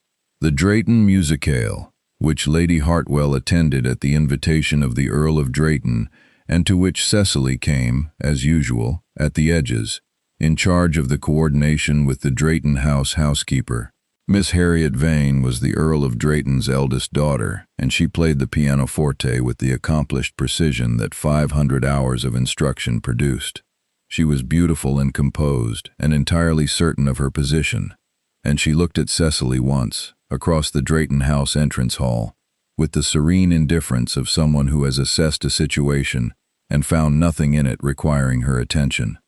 S1: The Drayton Musicale, which Lady Hartwell attended at the invitation of the Earl of Drayton, and to which Cecily came, as usual, at the edges, in charge of the coordination with the Drayton House housekeeper. Miss Harriet Vane was the Earl of Drayton's eldest daughter, and she played the pianoforte with the accomplished precision that 500 hours of instruction produced. She was beautiful and composed, and entirely certain of her position, and she looked at Cecily once, across the Drayton House entrance hall, with the serene indifference of someone who has assessed a situation and found nothing in it requiring her attention.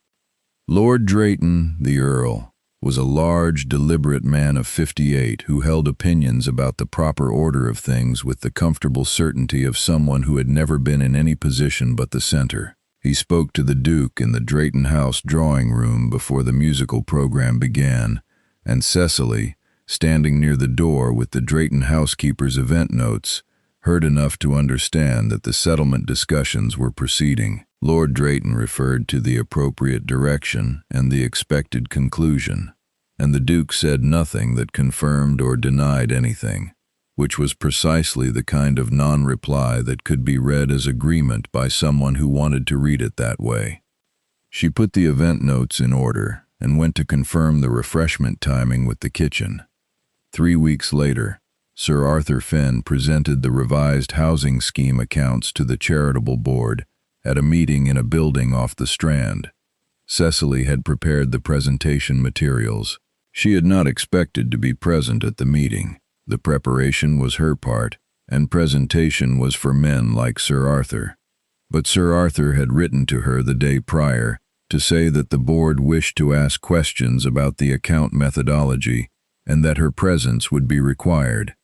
S1: Lord Drayton, the Earl, was a large, deliberate man of 58 who held opinions about the proper order of things with the comfortable certainty of someone who had never been in any position but the center. He spoke to the Duke in the Drayton House drawing room before the musical program began, and Cecily, standing near the door with the Drayton housekeeper's event notes, heard enough to understand that the settlement discussions were proceeding. Lord Drayton referred to the appropriate direction and the expected conclusion, and the Duke said nothing that confirmed or denied anything, which was precisely the kind of non-reply that could be read as agreement by someone who wanted to read it that way. She put the event notes in order and went to confirm the refreshment timing with the kitchen. 3 weeks later, Sir Arthur Finn presented the revised housing scheme accounts to the charitable board at a meeting in a building off the Strand. Cecily had prepared the presentation materials. She had not expected to be present at the meeting. The preparation was her part, and presentation was for men like Sir Arthur. But Sir Arthur had written to her the day prior to say that the board wished to ask questions about the account methodology and that her presence would be required.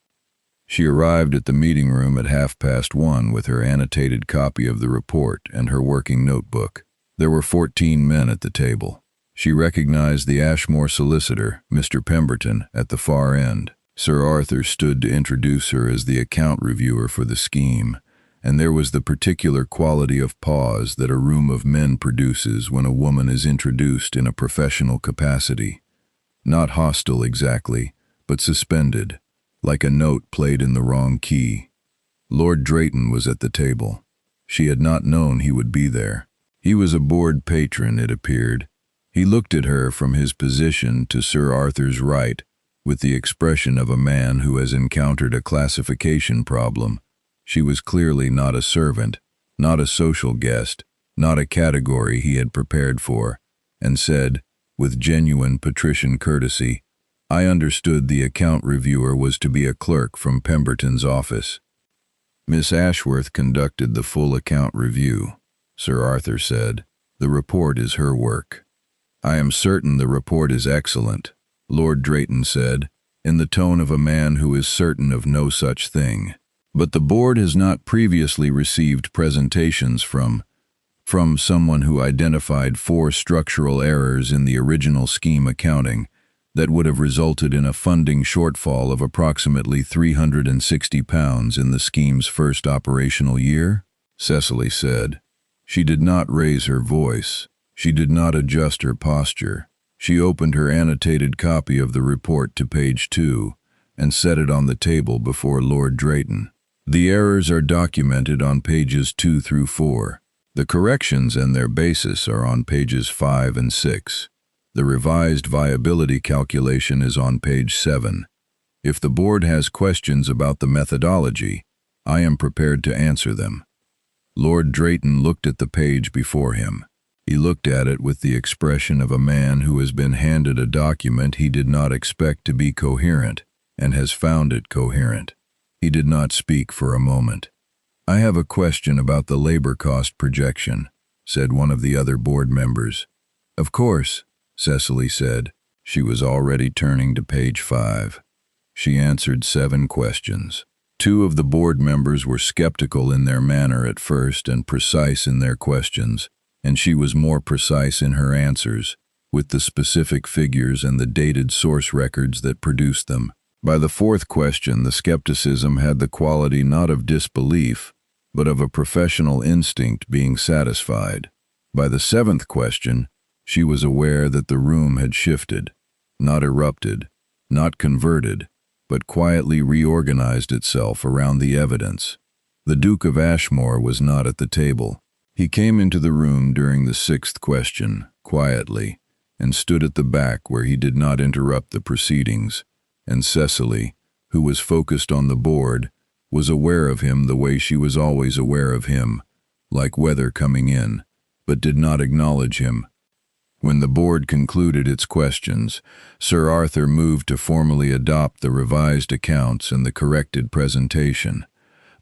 S1: She arrived at the meeting room at 1:30 with her annotated copy of the report and her working notebook. There were 14 men at the table. She recognized the Ashmore solicitor, Mr. Pemberton, at the far end. Sir Arthur stood to introduce her as the account reviewer for the scheme, and there was the particular quality of pause that a room of men produces when a woman is introduced in a professional capacity. Not hostile exactly, but suspended, like a note played in the wrong key. Lord Drayton was at the table. She had not known he would be there. He was a board patron, it appeared. He looked at her from his position to Sir Arthur's right, with the expression of a man who has encountered a classification problem. She was clearly not a servant, not a social guest, not a category he had prepared for, and said, with genuine patrician courtesy, "I understood the account reviewer was to be a clerk from Pemberton's office." "Miss Ashworth conducted the full account review," Sir Arthur said. "The report is her work." "I am certain the report is excellent," Lord Drayton said, in the tone of a man who is certain of no such thing. "But the board has not previously received presentations from from someone who identified 4 structural errors in the original scheme accounting that would have resulted in a funding shortfall of approximately £360 in the scheme's first operational year? Cecily said. She did not raise her voice. She did not adjust her posture. She opened her annotated copy of the report to page 2 and set it on the table before Lord Drayton. The errors are documented on pages 2 through 4. The corrections and their basis are on pages 5 and 6. The revised viability calculation is on page 7. If the board has questions about the methodology, I am prepared to answer them. Lord Drayton looked at the page before him. He looked at it with the expression of a man who has been handed a document he did not expect to be coherent and has found it coherent. He did not speak for a moment. "I have a question about the labor cost projection," said one of the other board members. "Of course," Cecily said. She was already turning to page 5. She answered 7 questions. 2 of the board members were skeptical in their manner at first and precise in their questions, and she was more precise in her answers, with the specific figures and the dated source records that produced them. By the 4th question, the skepticism had the quality not of disbelief, but of a professional instinct being satisfied. By the 7th question, she was aware that the room had shifted, not erupted, not converted, but quietly reorganized itself around the evidence. The Duke of Ashmore was not at the table. He came into the room during the 6th question, quietly, and stood at the back where he did not interrupt the proceedings, and Cecily, who was focused on the board, was aware of him the way she was always aware of him, like weather coming in, but did not acknowledge him. When the board concluded its questions, Sir Arthur moved to formally adopt the revised accounts and the corrected presentation.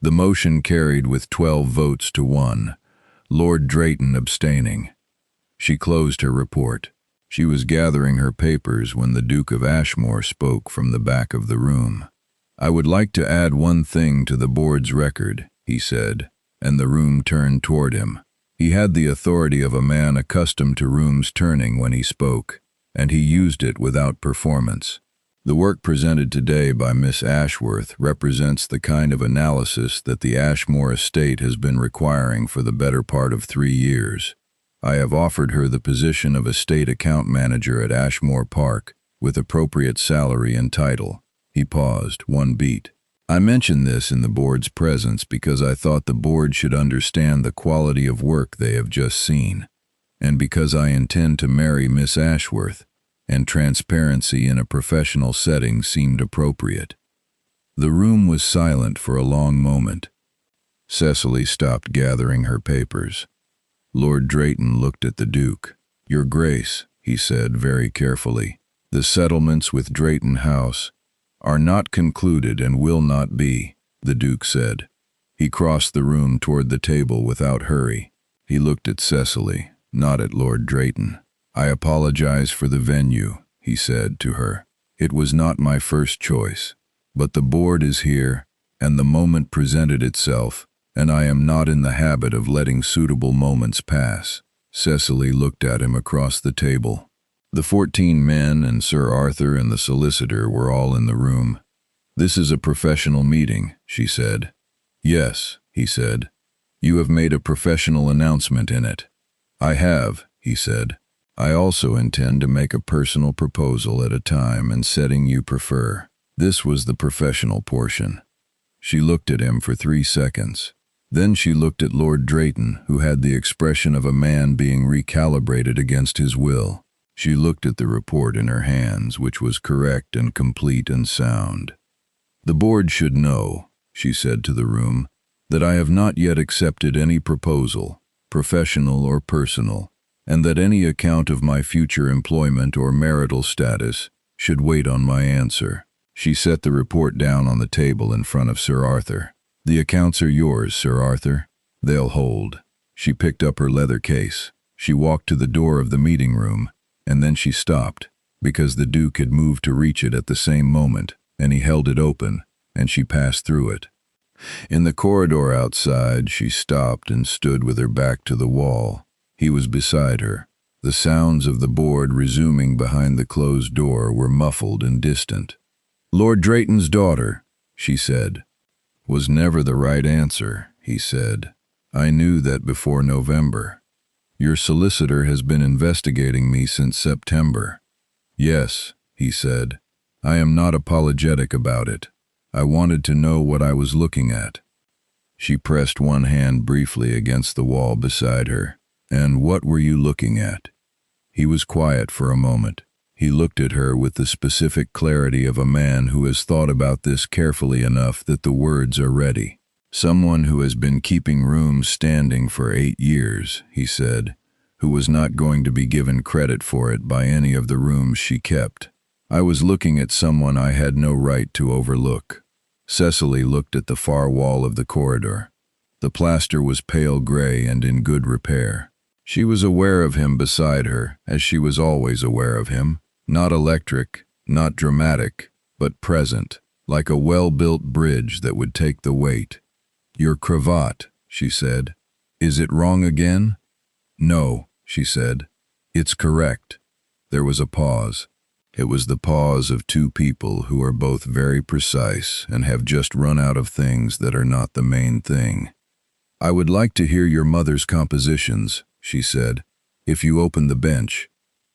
S1: The motion carried with 12 votes to 1, Lord Drayton abstaining. She closed her report. She was gathering her papers when the Duke of Ashmore spoke from the back of the room. "I would like to add one thing to the board's record," he said, and the room turned toward him. He had the authority of a man accustomed to rooms turning when he spoke, and he used it without performance. The work presented today by Miss Ashworth represents the kind of analysis that the Ashmore estate has been requiring for the better part of 3 years. I have offered her the position of estate account manager at Ashmore Park, with appropriate salary and title. He paused, 1 beat. I mention this in the board's presence because I thought the board should understand the quality of work they have just seen, and because I intend to marry Miss Ashworth, and transparency in a professional setting seemed appropriate. The room was silent for a long moment. Cecily stopped gathering her papers. Lord Drayton looked at the Duke. "Your Grace," he said very carefully, "the settlements with Drayton House are not concluded and will not be," the Duke said. He crossed the room toward the table without hurry. He looked at Cecily, not at Lord Drayton. "I apologize for the venue," he said to her. "It was not my first choice, but the board is here, and the moment presented itself, and I am not in the habit of letting suitable moments pass." Cecily looked at him across the table. The 14 men and Sir Arthur and the solicitor were all in the room. "This is a professional meeting," she said. "Yes," he said. "You have made a professional announcement in it." "I have," he said. "I also intend to make a personal proposal at a time and setting you prefer." This was the professional portion. She looked at him for 3 seconds. Then she looked at Lord Drayton, who had the expression of a man being recalibrated against his will. She looked at the report in her hands, which was correct and complete and sound. "The board should know," she said to the room, "that I have not yet accepted any proposal, professional or personal, and that any account of my future employment or marital status should wait on my answer." She set the report down on the table in front of Sir Arthur. "The accounts are yours, Sir Arthur. They'll hold." She picked up her leather case. She walked to the door of the meeting room, and then she stopped, because the Duke had moved to reach it at the same moment, and he held it open, and she passed through it. In the corridor outside, she stopped and stood with her back to the wall. He was beside her. The sounds of the board resuming behind the closed door were muffled and distant. "Lord Drayton's daughter," she said. "Was never the right answer," he said. "I knew that before November. Your solicitor has been investigating me since September." "Yes," he said. "I am not apologetic about it. I wanted to know what I was looking at." She pressed one hand briefly against the wall beside her. "And what were you looking at?" He was quiet for a moment. He looked at her with the specific clarity of a man who has thought about this carefully enough that the words are ready. "Someone who has been keeping rooms standing for 8 years, he said, who was not going to be given credit for it by any of the rooms she kept. I was looking at someone I had no right to overlook." Cecily looked at the far wall of the corridor. The plaster was pale gray and in good repair. She was aware of him beside her, as she was always aware of him. Not electric, not dramatic, but present, like a well-built bridge that would take the weight. "Your cravat," she said. "Is it wrong again?" "No," she said. "It's correct." There was a pause. It was the pause of two people who are both very precise and have just run out of things that are not the main thing. "I would like to hear your mother's compositions," she said, "if you open the bench."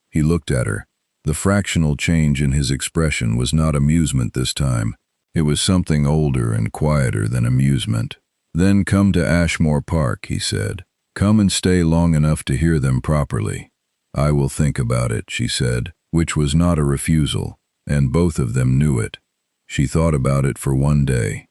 S1: He looked at her. The fractional change in his expression was not amusement this time. It was something older and quieter than amusement. "Then come to Ashmore Park," he said. "Come and stay long enough to hear them properly." "I will think about it," she said, which was not a refusal, and both of them knew it. She thought about it for one day.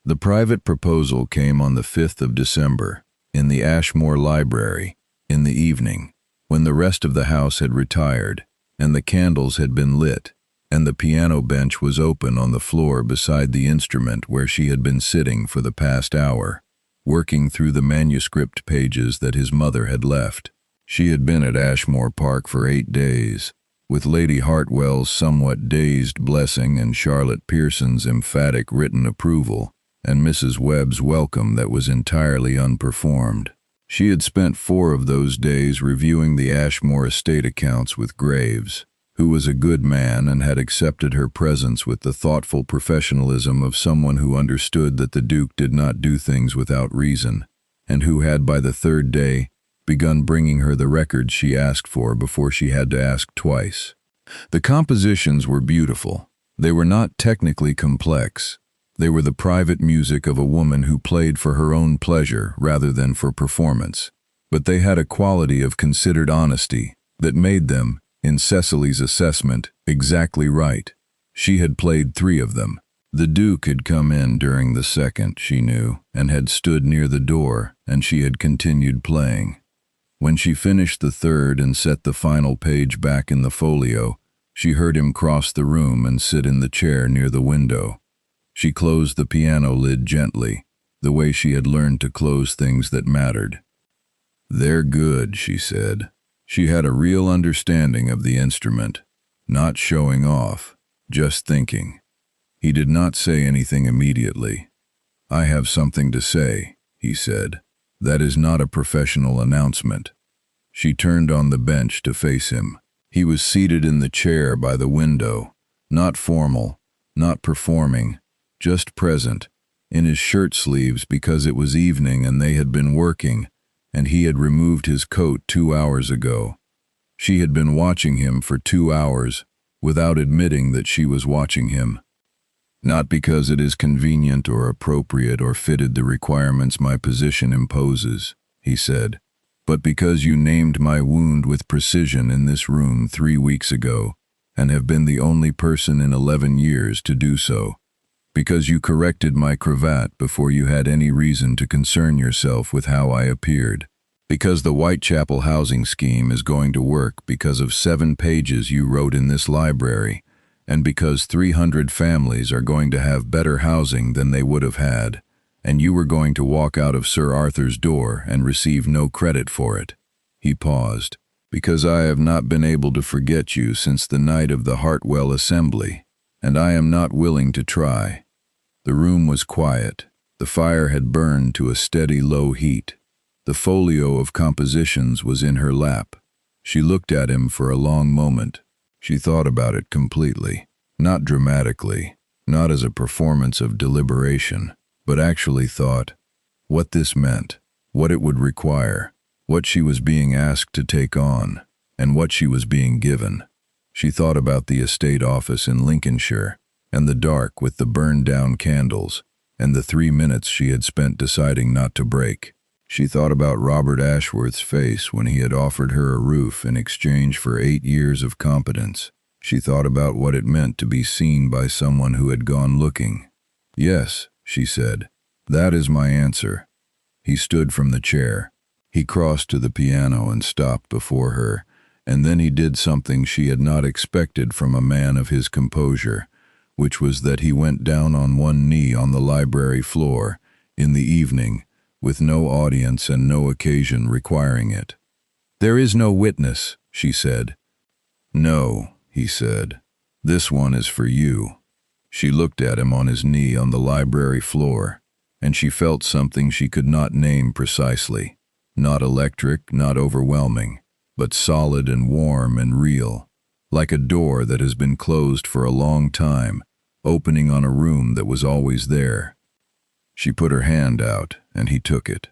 S1: The private proposal came on the 5th of December, in the Ashmore Library, in the evening, when the rest of the house had retired, and the candles had been lit, and the piano bench was open on the floor beside the instrument where she had been sitting for the past hour, working through the manuscript pages that his mother had left. She had been at Ashmore Park for 8 days, with Lady Hartwell's somewhat dazed blessing and Charlotte Pearson's emphatic written approval, and Mrs. Webb's welcome that was entirely unperformed. She had spent 4 of those days reviewing the Ashmore estate accounts with Graves, who was a good man and had accepted her presence with the thoughtful professionalism of someone who understood that the Duke did not do things without reason, and who had by the 3rd day begun bringing her the records she asked for before she had to ask twice. The compositions were beautiful. They were not technically complex. They were the private music of a woman who played for her own pleasure rather than for performance. But they had a quality of considered honesty that made them, in Cecily's assessment, exactly right. She had played 3 of them. The Duke had come in during the second, she knew, and had stood near the door, and she had continued playing. When she finished the 3rd and set the final page back in the folio, she heard him cross the room and sit in the chair near the window. She closed the piano lid gently, the way she had learned to close things that mattered. "They're good," she said. She had a real understanding of the instrument, not showing off, just thinking. He did not say anything immediately. "I have something to say," he said. "That is not a professional announcement." She turned on the bench to face him. He was seated in the chair by the window, not formal, not performing, just present, in his shirt sleeves because it was evening and they had been working, and he had removed his coat 2 hours ago. She had been watching him for 2 hours, without admitting that she was watching him. "Not because it is convenient or appropriate or fitted the requirements my position imposes," he said, "but because you named my wound with precision in this room 3 weeks ago, and have been the only person in 11 years to do so. Because you corrected my cravat before you had any reason to concern yourself with how I appeared. Because the Whitechapel housing scheme is going to work because of 7 pages you wrote in this library, and because 300 families are going to have better housing than they would have had, and you were going to walk out of Sir Arthur's door and receive no credit for it." He paused. "Because I have not been able to forget you since the night of the Hartwell assembly, and I am not willing to try." The room was quiet. The fire had burned to a steady low heat. The folio of compositions was in her lap. She looked at him for a long moment. She thought about it completely, not dramatically, not as a performance of deliberation, but actually thought what this meant, what it would require, what she was being asked to take on, and what she was being given. She thought about the estate office in Lincolnshire, and the dark with the burned-down candles, and the 3 minutes she had spent deciding not to break. She thought about Robert Ashworth's face when he had offered her a roof in exchange for 8 years of competence. She thought about what it meant to be seen by someone who had gone looking. "Yes," she said, "that is my answer." He stood from the chair. He crossed to the piano and stopped before her, and then he did something she had not expected from a man of his composure, which was that he went down on one knee on the library floor, in the evening, with no audience and no occasion requiring it. "There is no witness," she said. "No," he said. "This one is for you." She looked at him on his knee on the library floor, and she felt something she could not name precisely. Not electric, not overwhelming, but solid and warm and real, like a door that has been closed for a long time, opening on a room that was always there. She put her hand out, and he took it.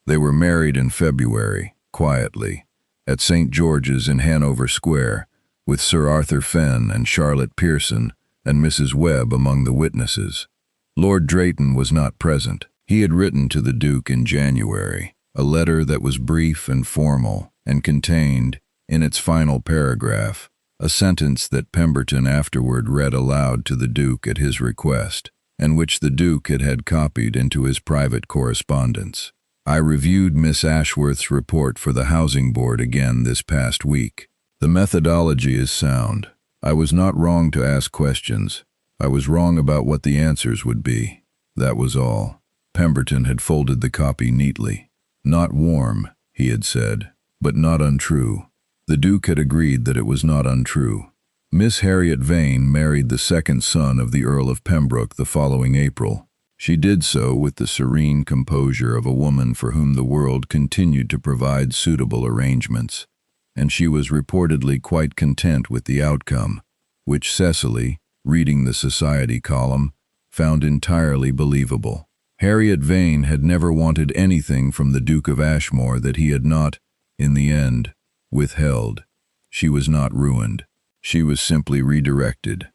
S1: They were married in February, quietly, at St. George's in Hanover Square, with Sir Arthur Fenn and Charlotte Pearson and Mrs. Webb among the witnesses. Lord Drayton was not present. He had written to the Duke in January, a letter that was brief and formal, and contained, in its final paragraph, a sentence that Pemberton afterward read aloud to the Duke at his request, and which the Duke had copied into his private correspondence. "I reviewed Miss Ashworth's report for the Housing Board again this past week. The methodology is sound. I was not wrong to ask questions. I was wrong about what the answers would be. That was all." Pemberton had folded the copy neatly. "Not warm," he had said, "but not untrue." The Duke had agreed that it was not untrue. Miss Harriet Vane married the second son of the Earl of Pembroke the following April. She did so with the serene composure of a woman for whom the world continued to provide suitable arrangements, and she was reportedly quite content with the outcome, which Cecily, reading the society column, found entirely believable. Harriet Vane had never wanted anything from the Duke of Ashmore that he had not, in the end, withheld. She was not ruined. She was simply redirected.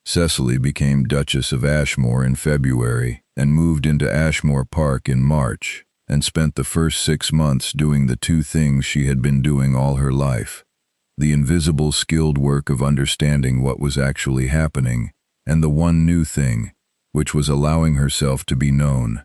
S1: Cecily became Duchess of Ashmore in February and moved into Ashmore Park in March, and spent the first 6 months doing the two things she had been doing all her life: the invisible skilled work of understanding what was actually happening, and the one new thing, which was allowing herself to be known.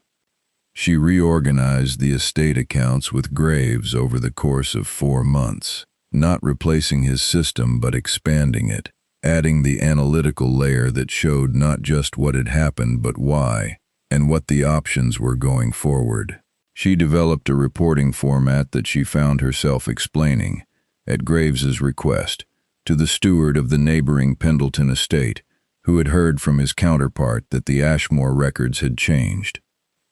S1: She reorganized the estate accounts with Graves over the course of 4 months, not replacing his system but expanding it, adding the analytical layer that showed not just what had happened but why, and what the options were going forward. She developed a reporting format that she found herself explaining, at Graves's request, to the steward of the neighboring Pendleton estate, who had heard from his counterpart that the Ashmore records had changed.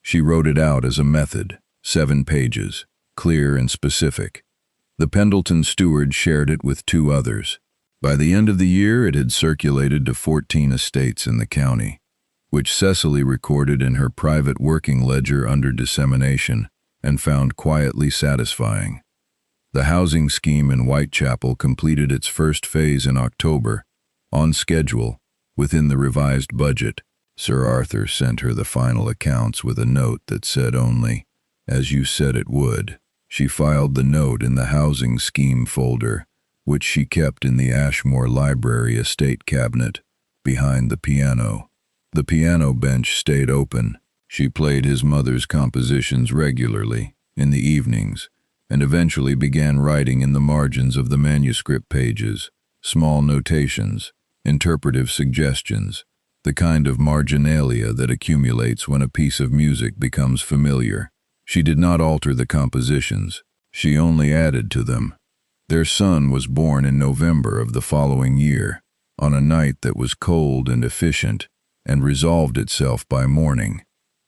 S1: She wrote it out as a method, 7 pages, clear and specific. The Pendleton steward shared it with 2 others. By the end of the year, it had circulated to 14 estates in the county, which Cecily recorded in her private working ledger under dissemination and found quietly satisfying. The housing scheme in Whitechapel completed its first phase in October, on schedule, within the revised budget. Sir Arthur sent her the final accounts with a note that said only, "As you said it would." She filed the note in the housing scheme folder, which she kept in the Ashmore Library estate cabinet, behind the piano. The piano bench stayed open. She played his mother's compositions regularly, in the evenings, and eventually began writing in the margins of the manuscript pages, small notations, interpretive suggestions, the kind of marginalia that accumulates when a piece of music becomes familiar. She did not alter the compositions. She only added to them. Their son was born in November of the following year, on a night that was cold and efficient, and resolved itself by morning.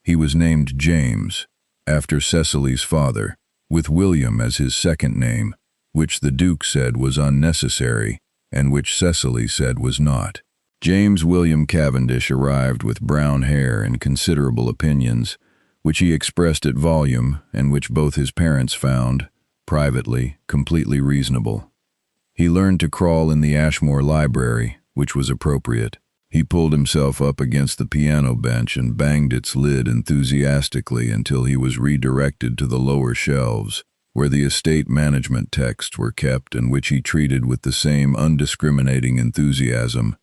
S1: He was named James, after Cecily's father, with William as his second name, which the Duke said was unnecessary, and which Cecily said was not. James William Cavendish arrived with brown hair and considerable opinions, which he expressed at volume and which both his parents found, privately, completely reasonable. He learned to crawl in the Ashmore library, which was appropriate. He pulled himself up against the piano bench and banged its lid enthusiastically until he was redirected to the lower shelves, where the estate management texts were kept and which he treated with the same undiscriminating enthusiasm.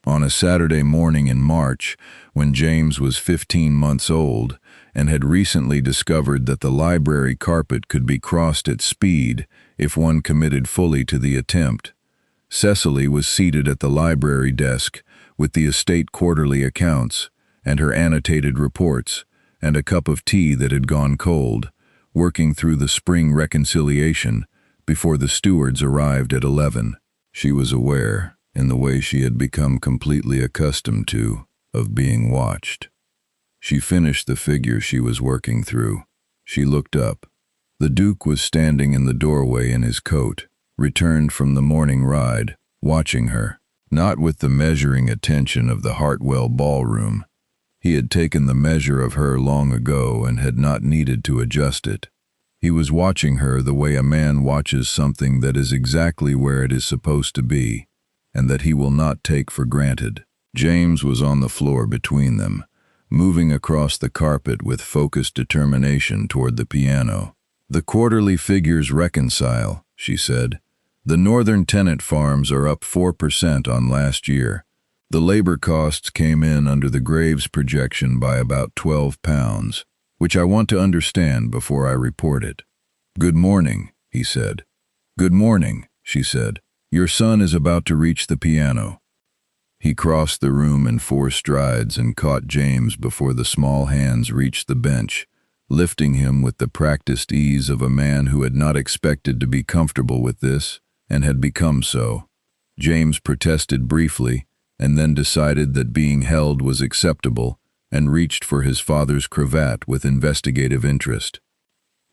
S1: On a Saturday morning in March, when James was 15 months old and had recently discovered that the library carpet could be crossed at speed if one committed fully to the attempt, Cecily was seated at the library desk with the estate quarterly accounts and her annotated reports and a cup of tea that had gone cold, working through the spring reconciliation before the stewards arrived at 11. She was aware, in the way she had become completely accustomed to, of being watched. She finished the figure she was working through. She looked up. The Duke was standing in the doorway in his coat, returned from the morning ride, watching her, not with the measuring attention of the Hartwell ballroom. He had taken the measure of her long ago and had not needed to adjust it. He was watching her the way a man watches something that is exactly where it is supposed to be, and that he will not take for granted. James was on the floor between them, moving across the carpet with focused determination toward the piano. "The quarterly figures reconcile," she said. "The northern tenant farms are up 4% on last year. The labor costs came in under the Graves projection by about £12, which I want to understand before I report it." "Good morning," he said. "Good morning," she said. "Your son is about to reach the piano." He crossed the room in 4 strides and caught James before the small hands reached the bench, lifting him with the practiced ease of a man who had not expected to be comfortable with this and had become so. James protested briefly and then decided that being held was acceptable and reached for his father's cravat with investigative interest.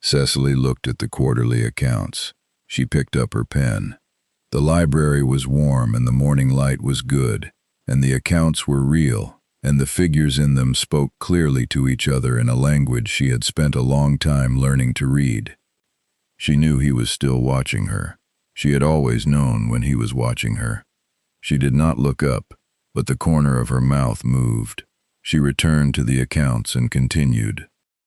S1: Cecily looked at the quarterly accounts. She picked up her pen. The library was warm and the morning light was good, and the accounts were real, and the figures in them spoke clearly to each other in a language she had spent a long time learning to read. She knew he was still watching her. She had always known when he was watching her. She did not look up, but the corner of her mouth moved. She returned to the accounts and continued.